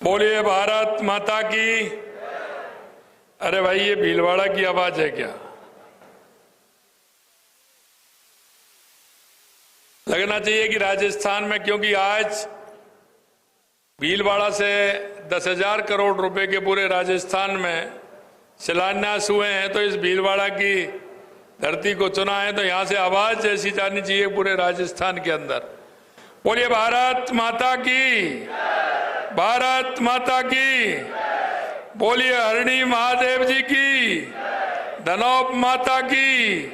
बोलिए भारत माता की। अरे भाई, ये भीलवाड़ा की आवाज है क्या? लगना चाहिए कि राजस्थान में, क्योंकि आज भीलवाड़ा से 10,000 करोड़ रुपए के पूरे राजस्थान में शिलान्यास हुए हैं, तो इस भीलवाड़ा की धरती को चुना है, तो यहां से आवाज ऐसी जानी चाहिए पूरे राजस्थान के अंदर। बोलिए भारत माता की, भारत माता की। बोलिए हरणी महादेव जी की, धनौप माता की,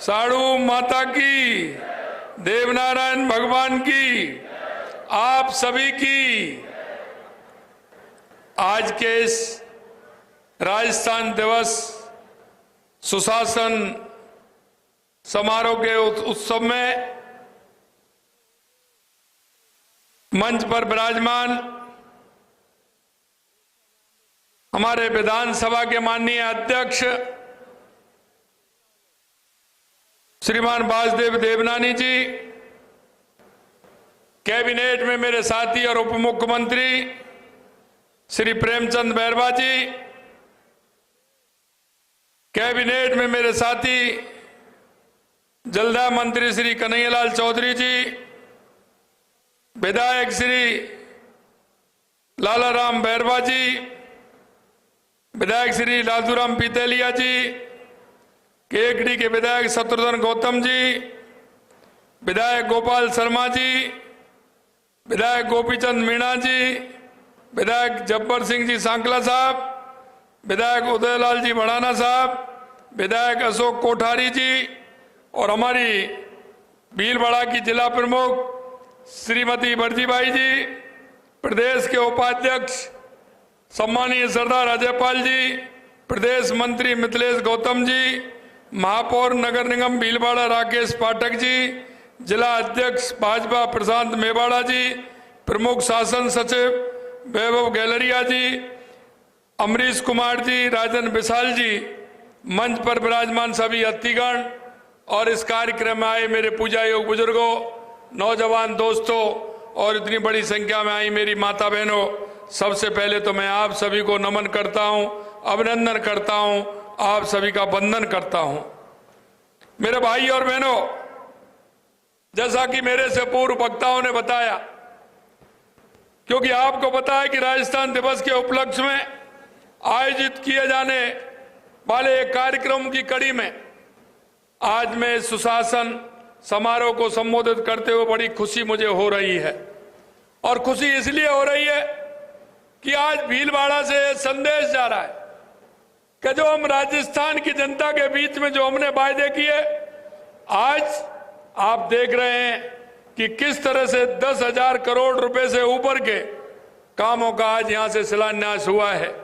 साड़ू माता की, देवनारायण भगवान की, आप सभी की। आज के इस राजस्थान दिवस सुशासन समारोह के उत्सव में मंच पर विराजमान हमारे विधानसभा के माननीय अध्यक्ष श्रीमान वासुदेव देवनानी जी, कैबिनेट में मेरे साथी और उप मुख्यमंत्री श्री प्रेमचंद बैरवा जी, कैबिनेट में मेरे साथी जलदाय मंत्री श्री कन्हैयालाल चौधरी जी, विधायक श्री लालाराम बैरवा जी, विधायक श्री लालूराम पीतेलिया जी, केकड़ी के विधायक शत्रुघ्न गौतम जी, विधायक गोपाल शर्मा जी, विधायक गोपीचंद मीणा जी, विधायक जब्बर सिंह जी सांकला साहब, विधायक उदयलाल जी भड़ाना साहब, विधायक अशोक कोठारी जी, और हमारी भीलवाड़ा की जिला प्रमुख श्रीमती बरजीबाई जी, प्रदेश के उपाध्यक्ष सम्मानीय सरदार अजयपाल जी, प्रदेश मंत्री मिथिलेश गौतम जी, महापौर नगर निगम भीलवाड़ा राकेश पाठक जी, जिला अध्यक्ष भाजपा प्रशांत मेवाड़ा जी, प्रमुख शासन सचिव वैभव गैलरिया जी, अमरीश कुमार जी, राजन विशाल जी, मंच पर विराजमान सभी अतिथिगण और इस कार्यक्रम में आए मेरे पूजा योग बुजुर्गों, नौजवान दोस्तों और इतनी बड़ी संख्या में आई मेरी माता बहनों, सबसे पहले तो मैं आप सभी को नमन करता हूं, अभिनंदन करता हूं, आप सभी का वंदन करता हूं। मेरे भाई और बहनों, जैसा कि मेरे से पूर्व वक्ताओं ने बताया, क्योंकि आपको पता है कि राजस्थान दिवस के उपलक्ष्य में आयोजित किए जाने वाले एक कार्यक्रम की कड़ी में आज मैं सुशासन समारोह को संबोधित करते हुए बड़ी खुशी मुझे हो रही है। और खुशी इसलिए हो रही है कि आज भीलवाड़ा से संदेश जा रहा है कि जो हम राजस्थान की जनता के बीच में जो हमने वायदे किए, आज आप देख रहे हैं कि किस तरह से 10,000 करोड़ रुपए से ऊपर के कामों का आज यहां से शिलान्यास हुआ है।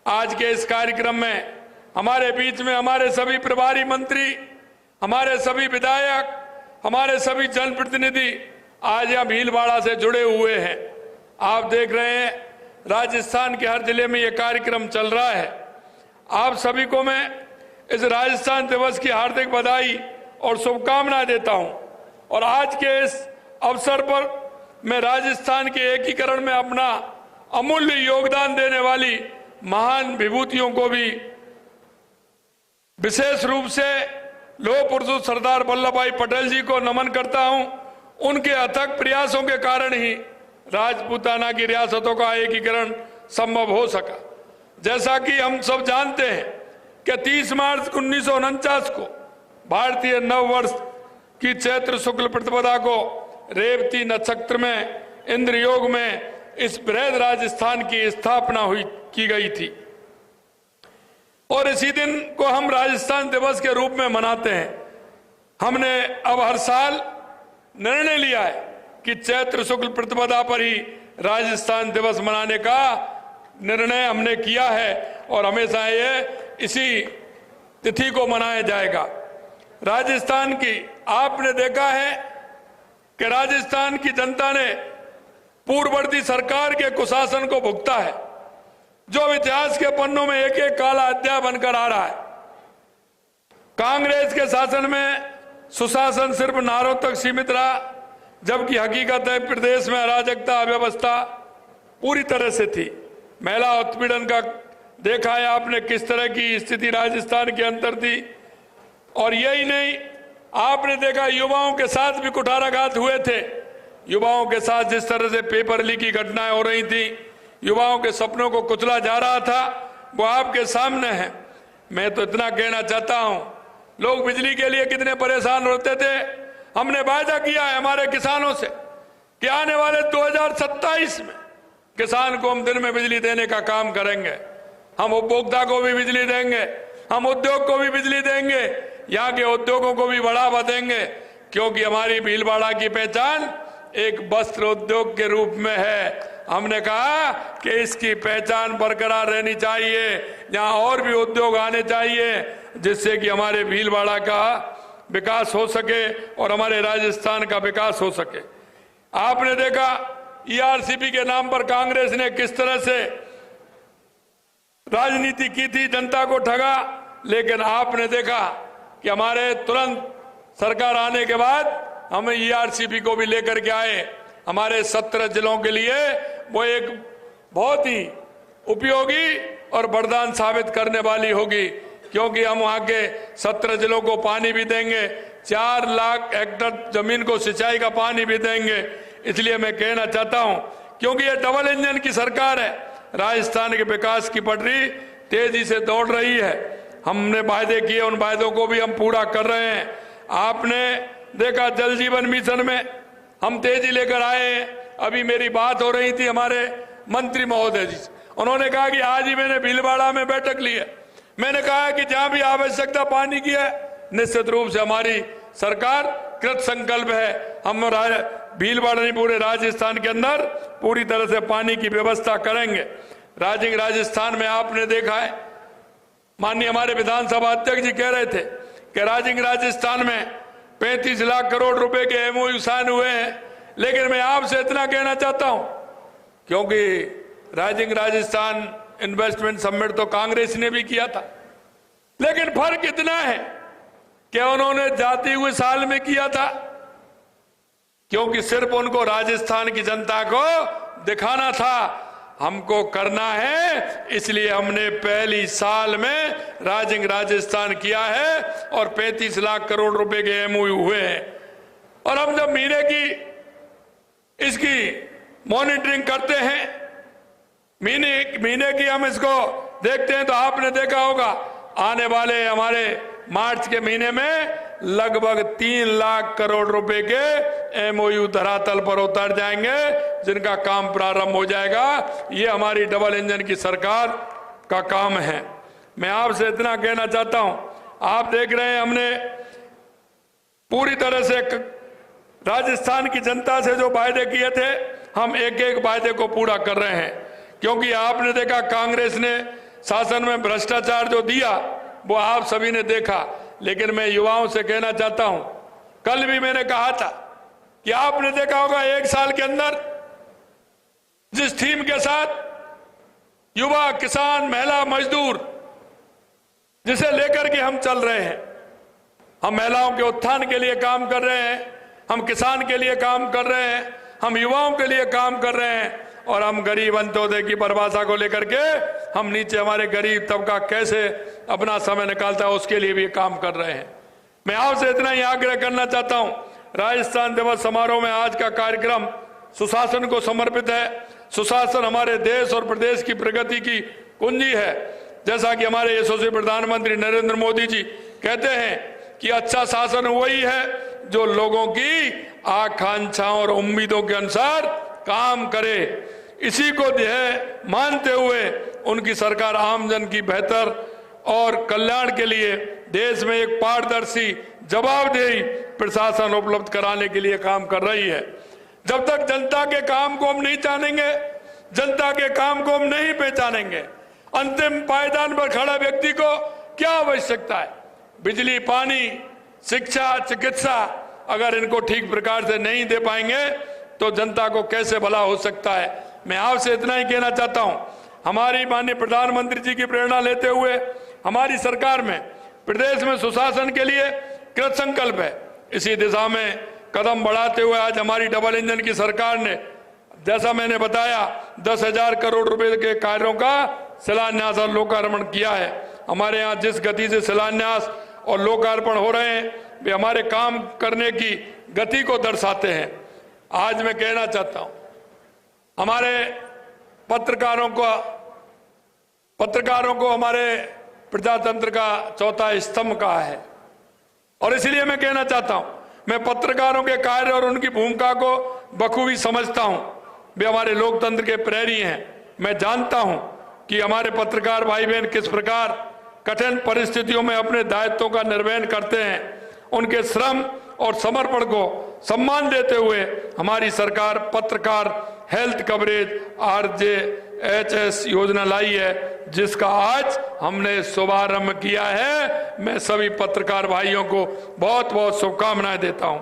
आज के इस कार्यक्रम में हमारे बीच में हमारे सभी प्रभारी मंत्री, हमारे सभी विधायक, हमारे सभी जनप्रतिनिधि आज यहां भीलवाड़ा से जुड़े हुए हैं। आप देख रहे हैं राजस्थान के हर जिले में यह कार्यक्रम चल रहा है। आप सभी को मैं इस राजस्थान दिवस की हार्दिक बधाई और शुभकामनाएं देता हूं। और आज के इस अवसर पर मैं राजस्थान के एकीकरण में अपना अमूल्य योगदान देने वाली महान विभूतियों को भी, विशेष रूप से लौह पुरुष सरदार वल्लभ भाई पटेल जी को नमन करता हूं। उनके अथक प्रयासों के कारण ही राजपूताना की रियासतों का एकीकरण संभव हो सका। जैसा कि हम सब जानते हैं कि 30 मार्च 1949 को भारतीय नव वर्ष की चैत्र शुक्ल प्रतिपदा को रेवती नक्षत्र में इंद्र योग में इस बृहद राजस्थान की स्थापना की गई थी। और इसी दिन को हम राजस्थान दिवस के रूप में मनाते हैं। हमने अब हर साल निर्णय लिया है कि चैत्र शुक्ल प्रतिपदा पर ही राजस्थान दिवस मनाने का निर्णय हमने किया है और हमेशा ये इसी तिथि को मनाया जाएगा। राजस्थान की आपने देखा है कि राजस्थान की जनता ने पूर्ववर्ती सरकार के कुशासन को भुगता है, जो इतिहास के पन्नों में एक एक काला अध्याय बनकर आ रहा है। कांग्रेस के शासन में सुशासन सिर्फ नारों तक सीमित रहा, जबकि हकीकत है प्रदेश में अराजकता, अव्यवस्था पूरी तरह से थी। महिला उत्पीड़न का देखा है आपने किस तरह की स्थिति राजस्थान के अंदर थी। और यही नहीं, आपने देखा युवाओं के साथ भी कुठाराघात हुए थे। युवाओं के साथ जिस तरह से पेपर लीक की घटनाएं हो रही थी, युवाओं के सपनों को कुचला जा रहा था, वो आपके सामने है। मैं तो इतना कहना चाहता हूं, लोग बिजली के लिए कितने परेशान होते थे। हमने वायदा किया है हमारे किसानों से कि आने वाले 2027 में किसान को हम दिन में बिजली देने का काम करेंगे। हम उपभोक्ता को भी बिजली देंगे, हम उद्योग को भी बिजली देंगे, यहाँ के उद्योगों को भी बढ़ावा देंगे, क्योंकि हमारी भीलवाड़ा की पहचान एक वस्त्र उद्योग के रूप में है। हमने कहा कि इसकी पहचान बरकरार रहनी चाहिए, यहाँ और भी उद्योग आने चाहिए, जिससे कि हमारे भीलवाड़ा का विकास हो सके और हमारे राजस्थान का विकास हो सके। आपने देखा ईआरसीपी के नाम पर कांग्रेस ने किस तरह से राजनीति की थी, जनता को ठगा। लेकिन आपने देखा कि हमारे तुरंत सरकार आने के बाद हम ईआरसीपी को भी लेकर के आए। हमारे 17 जिलों के लिए वो एक बहुत ही उपयोगी और वरदान साबित करने वाली होगी, क्योंकि हम वहां के 17 जिलों को पानी भी देंगे, 4 लाख हेक्टेयर जमीन को सिंचाई का पानी भी देंगे। इसलिए मैं कहना चाहता हूं, क्योंकि ये डबल इंजन की सरकार है, राजस्थान के विकास की पटरी तेजी से दौड़ रही है। हमने वायदे किए, उन वायदों को भी हम पूरा कर रहे हैं। आपने देखा जल जीवन मिशन में हम तेजी लेकर आए। अभी मेरी बात हो रही थी हमारे मंत्री महोदय जी से, उन्होंने कहा कि आज ही मैंने भीलवाड़ा में बैठक ली है। मैंने कहा कि जहां भी आवश्यकता पानी की है, निश्चित रूप से हमारी सरकार कृत संकल्प है। हम भीलवाड़ा नहीं, पूरे राजस्थान के अंदर पूरी तरह से पानी की व्यवस्था करेंगे। राजस्थान में आपने देखा है, माननीय हमारे विधानसभा अध्यक्ष जी कह रहे थे कि राजस्थान में 35 लाख करोड़ रुपए के एमओयू साइन हुए हैं। लेकिन मैं आपसे इतना कहना चाहता हूं, क्योंकि राजस्थान इन्वेस्टमेंट समिट तो कांग्रेस ने भी किया था, लेकिन फर्क इतना है कि उन्होंने जाते हुए साल में किया था, क्योंकि सिर्फ उनको राजस्थान की जनता को दिखाना था। हमको करना है, इसलिए हमने पहली साल में राजस्थान किया है और 35 लाख करोड़ रुपए के एमओयू हुए हैं। और हम जब महीने की इसकी मॉनिटरिंग करते हैं, महीने की हम इसको देखते हैं, तो आपने देखा होगा आने वाले हमारे मार्च के महीने में लगभग 3 लाख करोड़ रुपए के एमओयू धरातल पर उतर जाएंगे, जिनका काम प्रारंभ हो जाएगा। ये हमारी डबल इंजन की सरकार का काम है। मैं आपसे इतना कहना चाहता हूं, आप देख रहे हैं हमने पूरी तरह से राजस्थान की जनता से जो वायदे किए थे, हम एक एक वायदे को पूरा कर रहे हैं। क्योंकि आपने देखा कांग्रेस ने शासन में भ्रष्टाचार जो दिया वो आप सभी ने देखा। लेकिन मैं युवाओं से कहना चाहता हूं, कल भी मैंने कहा था कि आपने देखा होगा 1 साल के अंदर जिस थीम के साथ युवा, किसान, महिला, मजदूर जिसे लेकर के हम चल रहे हैं, हम महिलाओं के उत्थान के लिए काम कर रहे हैं, हम किसान के लिए काम कर रहे हैं, हम युवाओं के लिए काम कर रहे हैं, और हम गरीब अंत्योदय की परिभाषा को लेकर के हम नीचे हमारे गरीब तबका कैसे अपना समय निकालता है उसके लिए भी काम कर रहे हैं। मैं आपसे इतना ही आग्रह करना चाहता हूं, राजस्थान दिवस समारोह में आज का कार्यक्रम सुशासन को समर्पित है। सुशासन हमारे देश और प्रदेश की प्रगति की कुंजी है। जैसा कि हमारे यशस्वी प्रधानमंत्री नरेंद्र मोदी जी कहते हैं कि अच्छा शासन वही है जो लोगों की आकांक्षाओं और उम्मीदों के अनुसार काम करे। इसी को मानते हुए उनकी सरकार आमजन की बेहतर और कल्याण के लिए देश में एक पारदर्शी, जवाबदेही प्रशासन उपलब्ध कराने के लिए काम कर रही है। जब तक जनता के काम को हम नहीं जानेंगे, जनता के काम को हम नहीं पहचानेंगे, अंतिम पायदान पर खड़ा व्यक्ति को क्या आवश्यकता है, बिजली, पानी, शिक्षा, चिकित्सा, अगर इनको ठीक प्रकार से नहीं दे पाएंगे तो जनता को कैसे भला हो सकता है। मैं आपसे इतना ही कहना चाहता हूं, हमारी माननीय प्रधानमंत्री जी की प्रेरणा लेते हुए हमारी सरकार में प्रदेश में सुशासन के लिए कृत संकल्प है। इसी दिशा में कदम बढ़ाते हुए आज हमारी डबल इंजन की सरकार ने जैसा मैंने बताया 10,000 करोड़ रुपए के कार्यों का शिलान्यास और लोकार्पण किया है। हमारे यहाँ जिस गति से शिलान्यास और लोकार्पण हो रहे हैं वे हमारे काम करने की गति को दर्शाते हैं। आज मैं कहना चाहता हूं, हमारे पत्रकारों को हमारे प्रजातंत्र का चौथा स्तंभ कहा है और इसलिए मैं कहना चाहता हूं, मैं पत्रकारों के कार्य और उनकी भूमिका को बखूबी समझता हूं। वे हमारे लोकतंत्र के प्रहरी हैं। मैं जानता हूं कि हमारे पत्रकार भाई बहन किस प्रकार कठिन परिस्थितियों में अपने दायित्वों का निर्वहन करते हैं। उनके श्रम और समर्पण को सम्मान देते हुए हमारी सरकार पत्रकार हेल्थ कवरेज RJHS योजना लाई है, जिसका आज हमने शुभारंभ किया है। मैं सभी पत्रकार भाइयों को बहुत बहुत शुभकामनाएं देता हूं।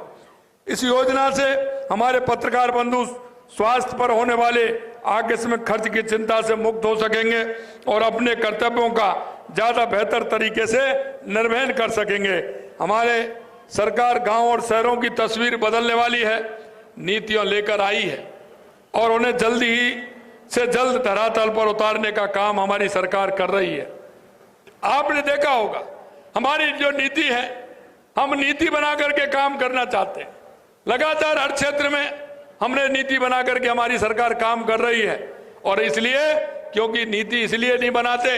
इस योजना से हमारे पत्रकार बंधु स्वास्थ्य पर होने वाले आकस्मिक खर्च की चिंता से मुक्त हो सकेंगे और अपने कर्तव्यों का ज्यादा बेहतर तरीके से निर्वहन कर सकेंगे। हमारे सरकार गांव और शहरों की तस्वीर बदलने वाली है, नीतियां लेकर आई है और उन्हें जल्दी ही से जल्द धरातल पर उतारने का काम हमारी सरकार कर रही है। आपने देखा होगा हमारी जो नीति है, हम नीति बना करके काम करना चाहते हैं। लगातार हर क्षेत्र में हमने नीति बना करके हमारी सरकार काम कर रही है और इसलिए क्योंकि नीति इसलिए नहीं बनाते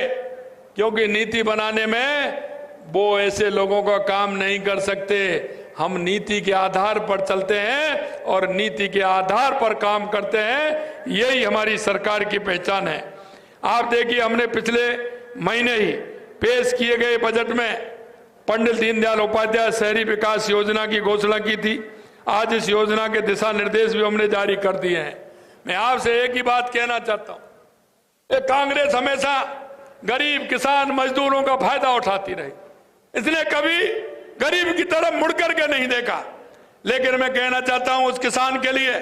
क्योंकि नीति बनाने में वो ऐसे लोगों का काम नहीं कर सकते। हम नीति के आधार पर चलते हैं और नीति के आधार पर काम करते हैं। यही हमारी सरकार की पहचान है। आप देखिए, हमने पिछले महीने ही पेश किए गए बजट में पंडित दीनदयाल उपाध्याय शहरी विकास योजना की घोषणा की थी। आज इस योजना के दिशा निर्देश भी हमने जारी कर दिए हैं। मैं आपसे एक ही बात कहना चाहता हूं, ये कांग्रेस हमेशा गरीब किसान मजदूरों का फायदा उठाती रही, इसने कभी गरीब की तरफ मुड़ करके नहीं देखा। लेकिन मैं कहना चाहता हूं उस किसान के लिए,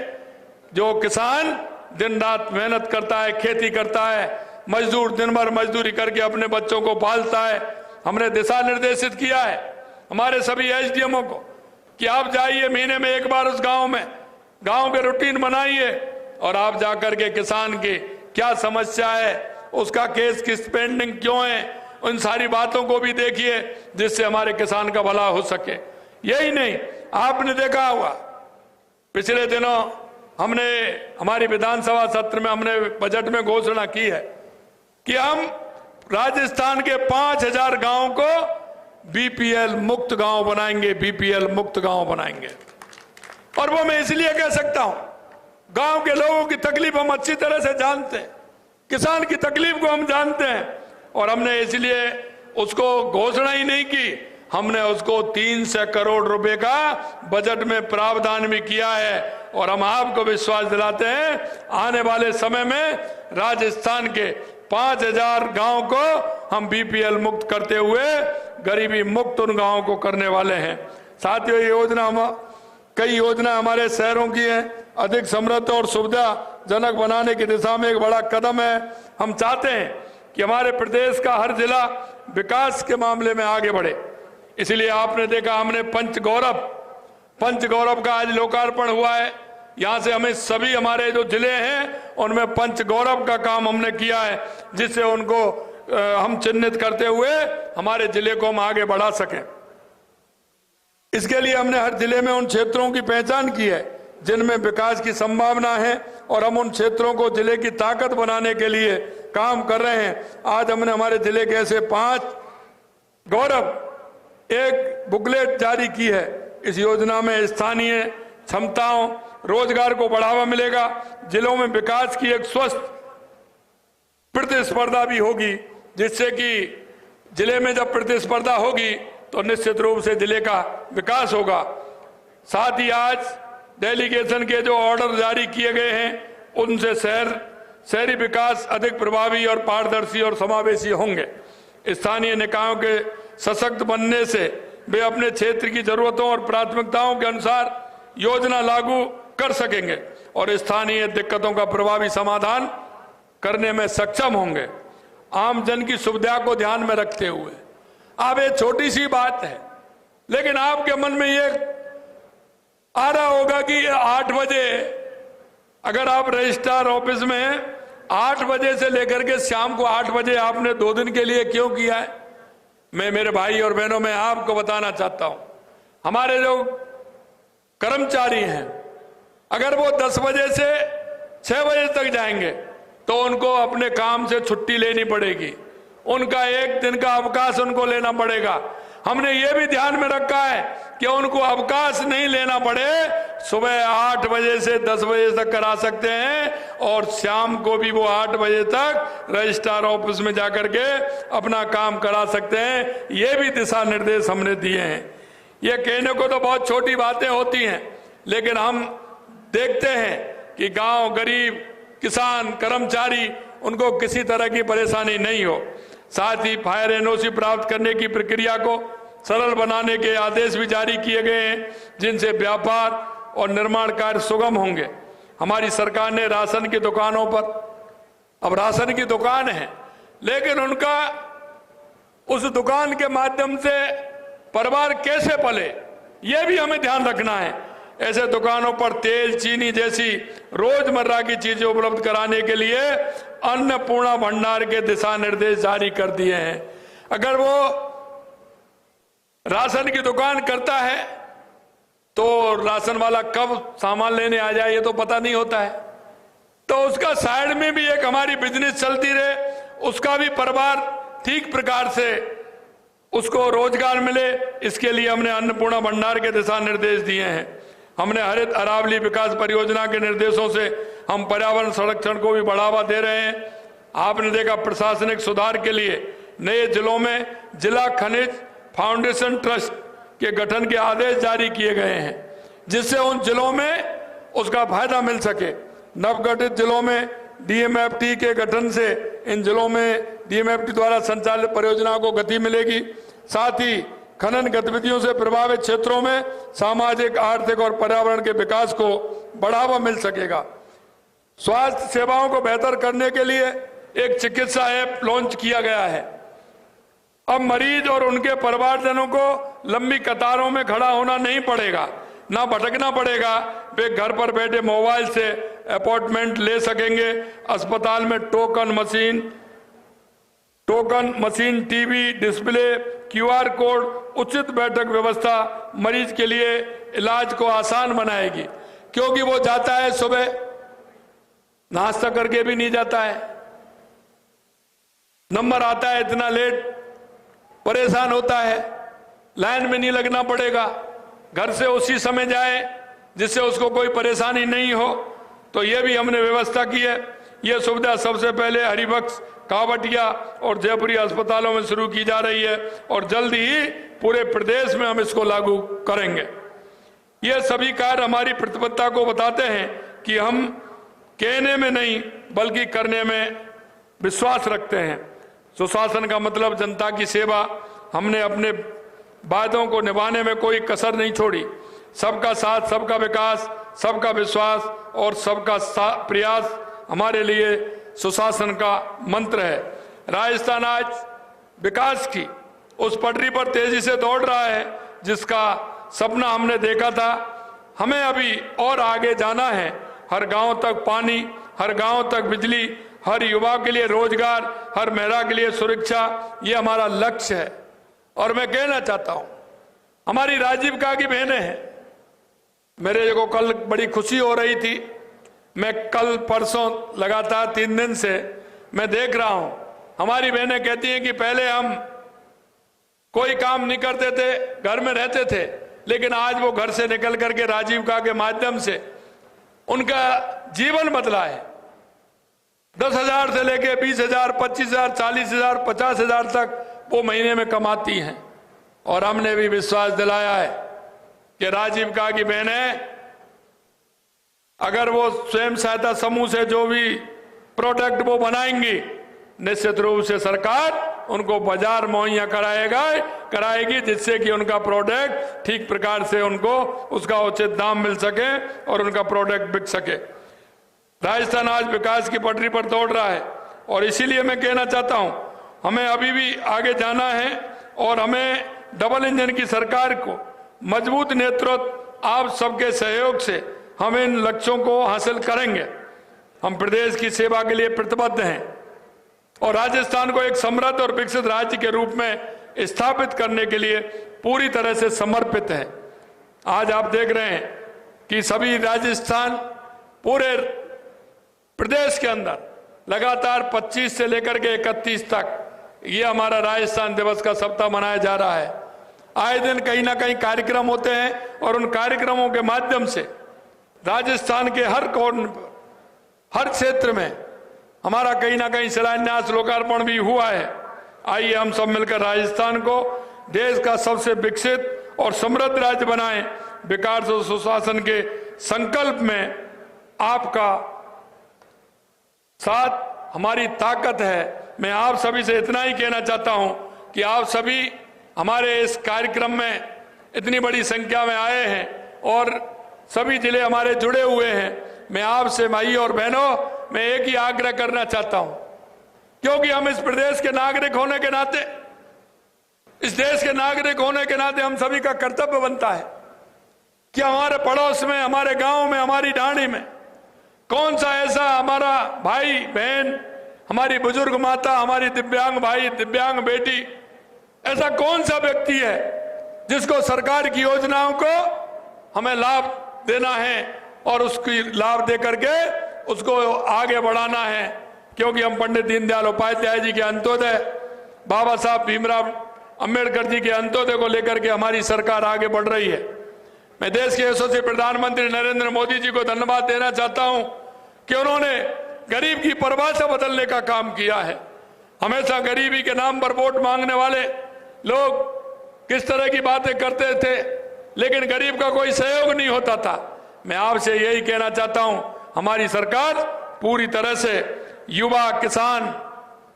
जो किसान दिन रात मेहनत करता है, खेती करता है, मजदूर दिन भर मजदूरी करके अपने बच्चों को पालता है, हमने दिशा निर्देशित किया है हमारे सभी SDMओ को कि आप जाइए महीने में एक बार उस गांव के रूटीन बनाइए और आप जाकर के किसान की क्या समस्या है, उसका केस किस पेंडिंग क्यों है, उन सारी बातों को भी देखिए जिससे हमारे किसान का भला हो सके। यही नहीं, आपने देखा होगा पिछले दिनों हमने हमारी विधानसभा सत्र में हमने बजट में घोषणा की है कि हम राजस्थान के 5,000 गांवों को BPL मुक्त गांव बनाएंगे, BPL मुक्त गांव बनाएंगे। और वो मैं इसलिए कह सकता हूं, गांव के लोगों की तकलीफ हम अच्छी तरह से जानते हैं, किसान की तकलीफ को हम जानते हैं और हमने इसलिए उसको घोषणा ही नहीं की, हमने उसको 300 करोड़ रुपए का बजट में प्रावधान भी किया है। और हम आपको विश्वास दिलाते हैं आने वाले समय में राजस्थान के 5,000 गांव को हम BPL मुक्त करते हुए गरीबी मुक्त उन गांवों को करने वाले हैं। साथियों, ये कई योजना हमारे शहरों की है, अधिक समृद्ध और सुविधाजनक बनाने की दिशा में एक बड़ा कदम है। हम चाहते हैं कि हमारे प्रदेश का हर जिला विकास के मामले में आगे बढ़े। इसलिए आपने देखा हमने पंचगौरव का आज लोकार्पण हुआ है। यहाँ से हमें सभी हमारे जो जिले हैं उनमें पंचगौरव का काम हमने किया है, जिससे उनको हम चिन्हित करते हुए हमारे जिले को हम आगे बढ़ा सकें। इसके लिए हमने हर जिले में उन क्षेत्रों की पहचान की है जिनमें विकास की संभावना है और हम उन क्षेत्रों को जिले की ताकत बनाने के लिए काम कर रहे हैं। आज हमने हमारे जिले के ऐसे 5 गौरव एक बुकलेट जारी की है। इस योजना में स्थानीय क्षमताओं, रोजगार को बढ़ावा मिलेगा, जिलों में विकास की एक स्वस्थ प्रतिस्पर्धा भी होगी, जिससे कि जिले में जब प्रतिस्पर्धा होगी तो निश्चित रूप से जिले का विकास होगा। साथ ही आज डेलीगेशन के जो ऑर्डर जारी किए गए हैं उनसे शहरी विकास अधिक प्रभावी और पारदर्शी और समावेशी होंगे। स्थानीय निकायों के सशक्त बनने से वे अपने क्षेत्र की जरूरतों और प्राथमिकताओं के अनुसार योजना लागू कर सकेंगे और स्थानीय दिक्कतों का प्रभावी समाधान करने में सक्षम होंगे। आम जन की सुविधा को ध्यान में रखते हुए, अब ये छोटी सी बात है लेकिन आपके मन में ये आ रहा होगा कि 8 बजे अगर आप रजिस्ट्रार ऑफिस में 8 बजे से लेकर के शाम को 8 बजे आपने 2 दिन के लिए क्यों किया है? मैं मेरे भाई और बहनों में आपको बताना चाहता हूं, हमारे जो कर्मचारी हैं, अगर वो 10 बजे से 6 बजे तक जाएंगे तो उनको अपने काम से छुट्टी लेनी पड़ेगी, उनका 1 दिन का अवकाश उनको लेना पड़ेगा। हमने ये भी ध्यान में रखा है कि उनको अवकाश नहीं लेना पड़े, सुबह 8 बजे से 10 बजे तक करा सकते हैं और शाम को भी वो 8 बजे तक रजिस्ट्रार ऑफिस में जाकर के अपना काम करा सकते हैं। ये भी दिशा निर्देश हमने दिए हैं। ये कहने को तो बहुत छोटी बातें होती हैं, लेकिन हम देखते हैं कि गांव, गरीब, किसान, कर्मचारी, उनको किसी तरह की परेशानी नहीं हो। साथ ही फायर एनओसी प्राप्त करने की प्रक्रिया को सरल बनाने के आदेश भी जारी किए गए हैं, जिनसे व्यापार और निर्माण कार्य सुगम होंगे। हमारी सरकार ने राशन की दुकानों पर, अब राशन की दुकान है लेकिन उनका उस दुकान के माध्यम से परिवार कैसे पले, यह भी हमें ध्यान रखना है। ऐसे दुकानों पर तेल, चीनी जैसी रोजमर्रा की चीजें उपलब्ध कराने के लिए अन्नपूर्णा भंडार के दिशा निर्देश जारी कर दिए हैं। अगर वो राशन की दुकान करता है तो राशन वाला कब सामान लेने आ जाए ये तो पता नहीं होता है, तो उसका साइड में भी एक हमारी बिजनेस चलती रहे, उसका भी परिवार ठीक प्रकार से उसको रोजगार मिले, इसके लिए हमने अन्नपूर्णा भंडार के दिशा निर्देश दिए हैं। हमने हरित अरावली विकास परियोजना के निर्देशों से हम पर्यावरण संरक्षण को भी बढ़ावा दे रहे हैं। आपने देखा, प्रशासनिक सुधार के लिए नए जिलों में जिला खनिज फाउंडेशन ट्रस्ट के गठन के आदेश जारी किए गए हैं, जिससे उन जिलों में उसका फायदा मिल सके। नवगठित जिलों में डीएमएफटी के गठन से इन जिलों में डीएमएफटी द्वारा संचालित परियोजनाओं को गति मिलेगी। साथ ही खनन गतिविधियों से प्रभावित क्षेत्रों में सामाजिक, आर्थिक और पर्यावरण के विकास को बढ़ावा मिल सकेगा। स्वास्थ्य सेवाओं को बेहतर करने के लिए एक चिकित्सा ऐप लॉन्च किया गया है। अब मरीज और उनके परिवारजनों को लंबी कतारों में खड़ा होना नहीं पड़ेगा, ना भटकना पड़ेगा। वे घर पर बैठे मोबाइल से अपॉइंटमेंट ले सकेंगे। अस्पताल में token machine, TV display, QR code, उचित बैठक व्यवस्था मरीज के लिए इलाज को आसान बनाएगी, क्योंकि वो जाता है सुबह, नाश्ता करके भी नहीं जाता है, नंबर आता है इतना लेट, परेशान होता है, लाइन में नहीं लगना पड़ेगा, घर से उसी समय जाए जिससे उसको कोई परेशानी नहीं हो। तो ये भी हमने व्यवस्था की है। ये सुविधा सबसे पहले हरिबक्स, कावटिया और जयपुरी अस्पतालों में शुरू की जा रही है और जल्द ही पूरे प्रदेश में हम इसको लागू करेंगे। ये सभी कार्य हमारी प्रतिबद्धता को बताते हैं कि हम कहने में नहीं बल्कि करने में विश्वास रखते हैं। सुशासन का मतलब जनता की सेवा। हमने अपने वादों को निभाने में कोई कसर नहीं छोड़ी। सबका साथ, सबका विकास, सबका विश्वास और सबका प्रयास हमारे लिए सुशासन का मंत्र है। राजस्थान आज विकास की उस पटरी पर तेजी से दौड़ रहा है जिसका सपना हमने देखा था। हमें अभी और आगे जाना है। हर गांव तक पानी, हर गांव तक बिजली, हर युवा के लिए रोजगार, हर महिला के लिए सुरक्षा, ये हमारा लक्ष्य है। और मैं कहना चाहता हूं, हमारी राजीविका की बहनें हैं। मेरे को कल बड़ी खुशी हो रही थी। मैं कल परसों लगातार 3 दिन से मैं देख रहा हूं, हमारी बहनें कहती हैं कि पहले हम कोई काम नहीं करते थे, घर में रहते थे, लेकिन आज वो घर से निकल करके राजीविका के माध्यम से उनका जीवन बदला है। 10,000 से लेके 20,000, 25,000, 40,000, 50,000 तक वो महीने में कमाती हैं। और हमने भी विश्वास दिलाया है कि राजीविका की बहनें अगर वो स्वयं सहायता समूह से जो भी प्रोडक्ट वो बनाएंगी, निश्चित रूप से सरकार उनको बाजार मुहैया कराएगी, जिससे कि उनका प्रोडक्ट ठीक प्रकार से उनको उसका उचित दाम मिल सके और उनका प्रोडक्ट बिक सके। राजस्थान आज विकास की पटरी पर दौड़ रहा है और इसीलिए मैं कहना चाहता हूं, हमें अभी भी आगे जाना है और हमें डबल इंजन की सरकार को मजबूत नेतृत्व आप सबके सहयोग से हम इन लक्ष्यों को हासिल करेंगे। हम प्रदेश की सेवा के लिए प्रतिबद्ध हैं और राजस्थान को एक समृद्ध और विकसित राज्य के रूप में स्थापित करने के लिए पूरी तरह से समर्पित हैं। आज आप देख रहे हैं कि सभी राजस्थान पूरे प्रदेश के अंदर लगातार 25 से लेकर के 31 तक ये हमारा राजस्थान दिवस का सप्ताह मनाया जा रहा है। आए दिन कहीं ना कहीं कार्यक्रम होते हैं और उन कार्यक्रमों के माध्यम से राजस्थान के हर कोण पर, हर क्षेत्र में हमारा कहीं ना कहीं शिलान्यास लोकार्पण भी हुआ है। आइए हम सब मिलकर राजस्थान को देश का सबसे विकसित और समृद्ध राज्य बनाएं। विकास और सुशासन के संकल्प में आपका साथ हमारी ताकत है। मैं आप सभी से इतना ही कहना चाहता हूं कि आप सभी हमारे इस कार्यक्रम में इतनी बड़ी संख्या में आए हैं और सभी जिले हमारे जुड़े हुए हैं। मैं आपसे भाई और बहनों मैं एक ही आग्रह करना चाहता हूं, क्योंकि हम इस प्रदेश के नागरिक होने के नाते, इस देश के नागरिक होने के नाते हम सभी का कर्तव्य बनता है कि हमारे पड़ोस में, हमारे गांव में, हमारी ढाणी में कौन सा ऐसा हमारा भाई बहन, हमारी बुजुर्ग माता, हमारी दिव्यांग भाई, दिव्यांग बेटी, ऐसा कौन सा व्यक्ति है जिसको सरकार की योजनाओं को हमें लाभ देना है और उसकी लाभ दे करके उसको आगे बढ़ाना है। क्योंकि हम पंडित दीनदयाल उपाध्याय जी के अंत्योदय, बाबा साहब भीमराव अंबेडकर जी के अंत्योदय को लेकर के हमारी सरकार आगे बढ़ रही है। मैं देश के यशस्वी प्रधानमंत्री नरेंद्र मोदी जी को धन्यवाद देना चाहता हूं कि उन्होंने गरीब की परिभाषा बदलने का काम किया है। हमेशा गरीबी के नाम पर वोट मांगने वाले लोग किस तरह की बातें करते थे, लेकिन गरीब का कोई सहयोग नहीं होता था। मैं आपसे यही कहना चाहता हूं, हमारी सरकार पूरी तरह से युवा, किसान,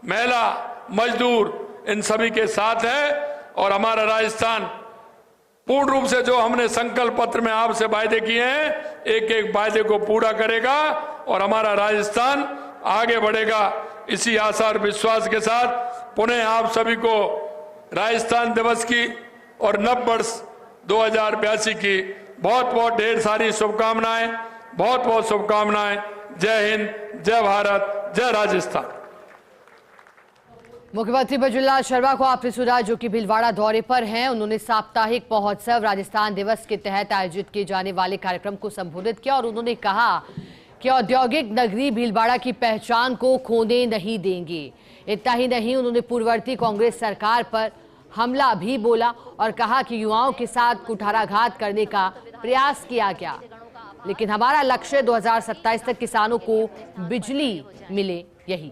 महिला, मजदूर इन सभी के साथ है और हमारा राजस्थान पूर्ण रूप से जो हमने संकल्प पत्र में आपसे वायदे किए हैं, एक एक वायदे को पूरा करेगा और हमारा राजस्थान आगे बढ़ेगा। इसी आशा और विश्वास के साथ पुनः आप सभी को राजस्थान दिवस की और नव वर्ष 2082 की बहुत बहुत ढेर सारी शुभकामनाएं, बहुत बहुत शुभकामनाएं। जय हिंद, जय भारत, जय राजस्थान। मुख्यमंत्री बजुलाल शर्मा को आपने सुना, जो कि भीलवाड़ा दौरे पर हैं। उन्होंने साप्ताहिक महोत्सव राजस्थान दिवस के तहत आयोजित किए जाने वाले कार्यक्रम को संबोधित किया और उन्होंने कहा कि औद्योगिक नगरी भीलवाड़ा की पहचान को खोने नहीं देंगे। इतना ही नहीं, उन्होंने पूर्ववर्ती कांग्रेस सरकार पर हमला भी बोला और कहा कि युवाओं के साथ कुठाराघात करने का प्रयास किया गया, लेकिन हमारा लक्ष्य 2027 तक किसानों को बिजली मिले, यही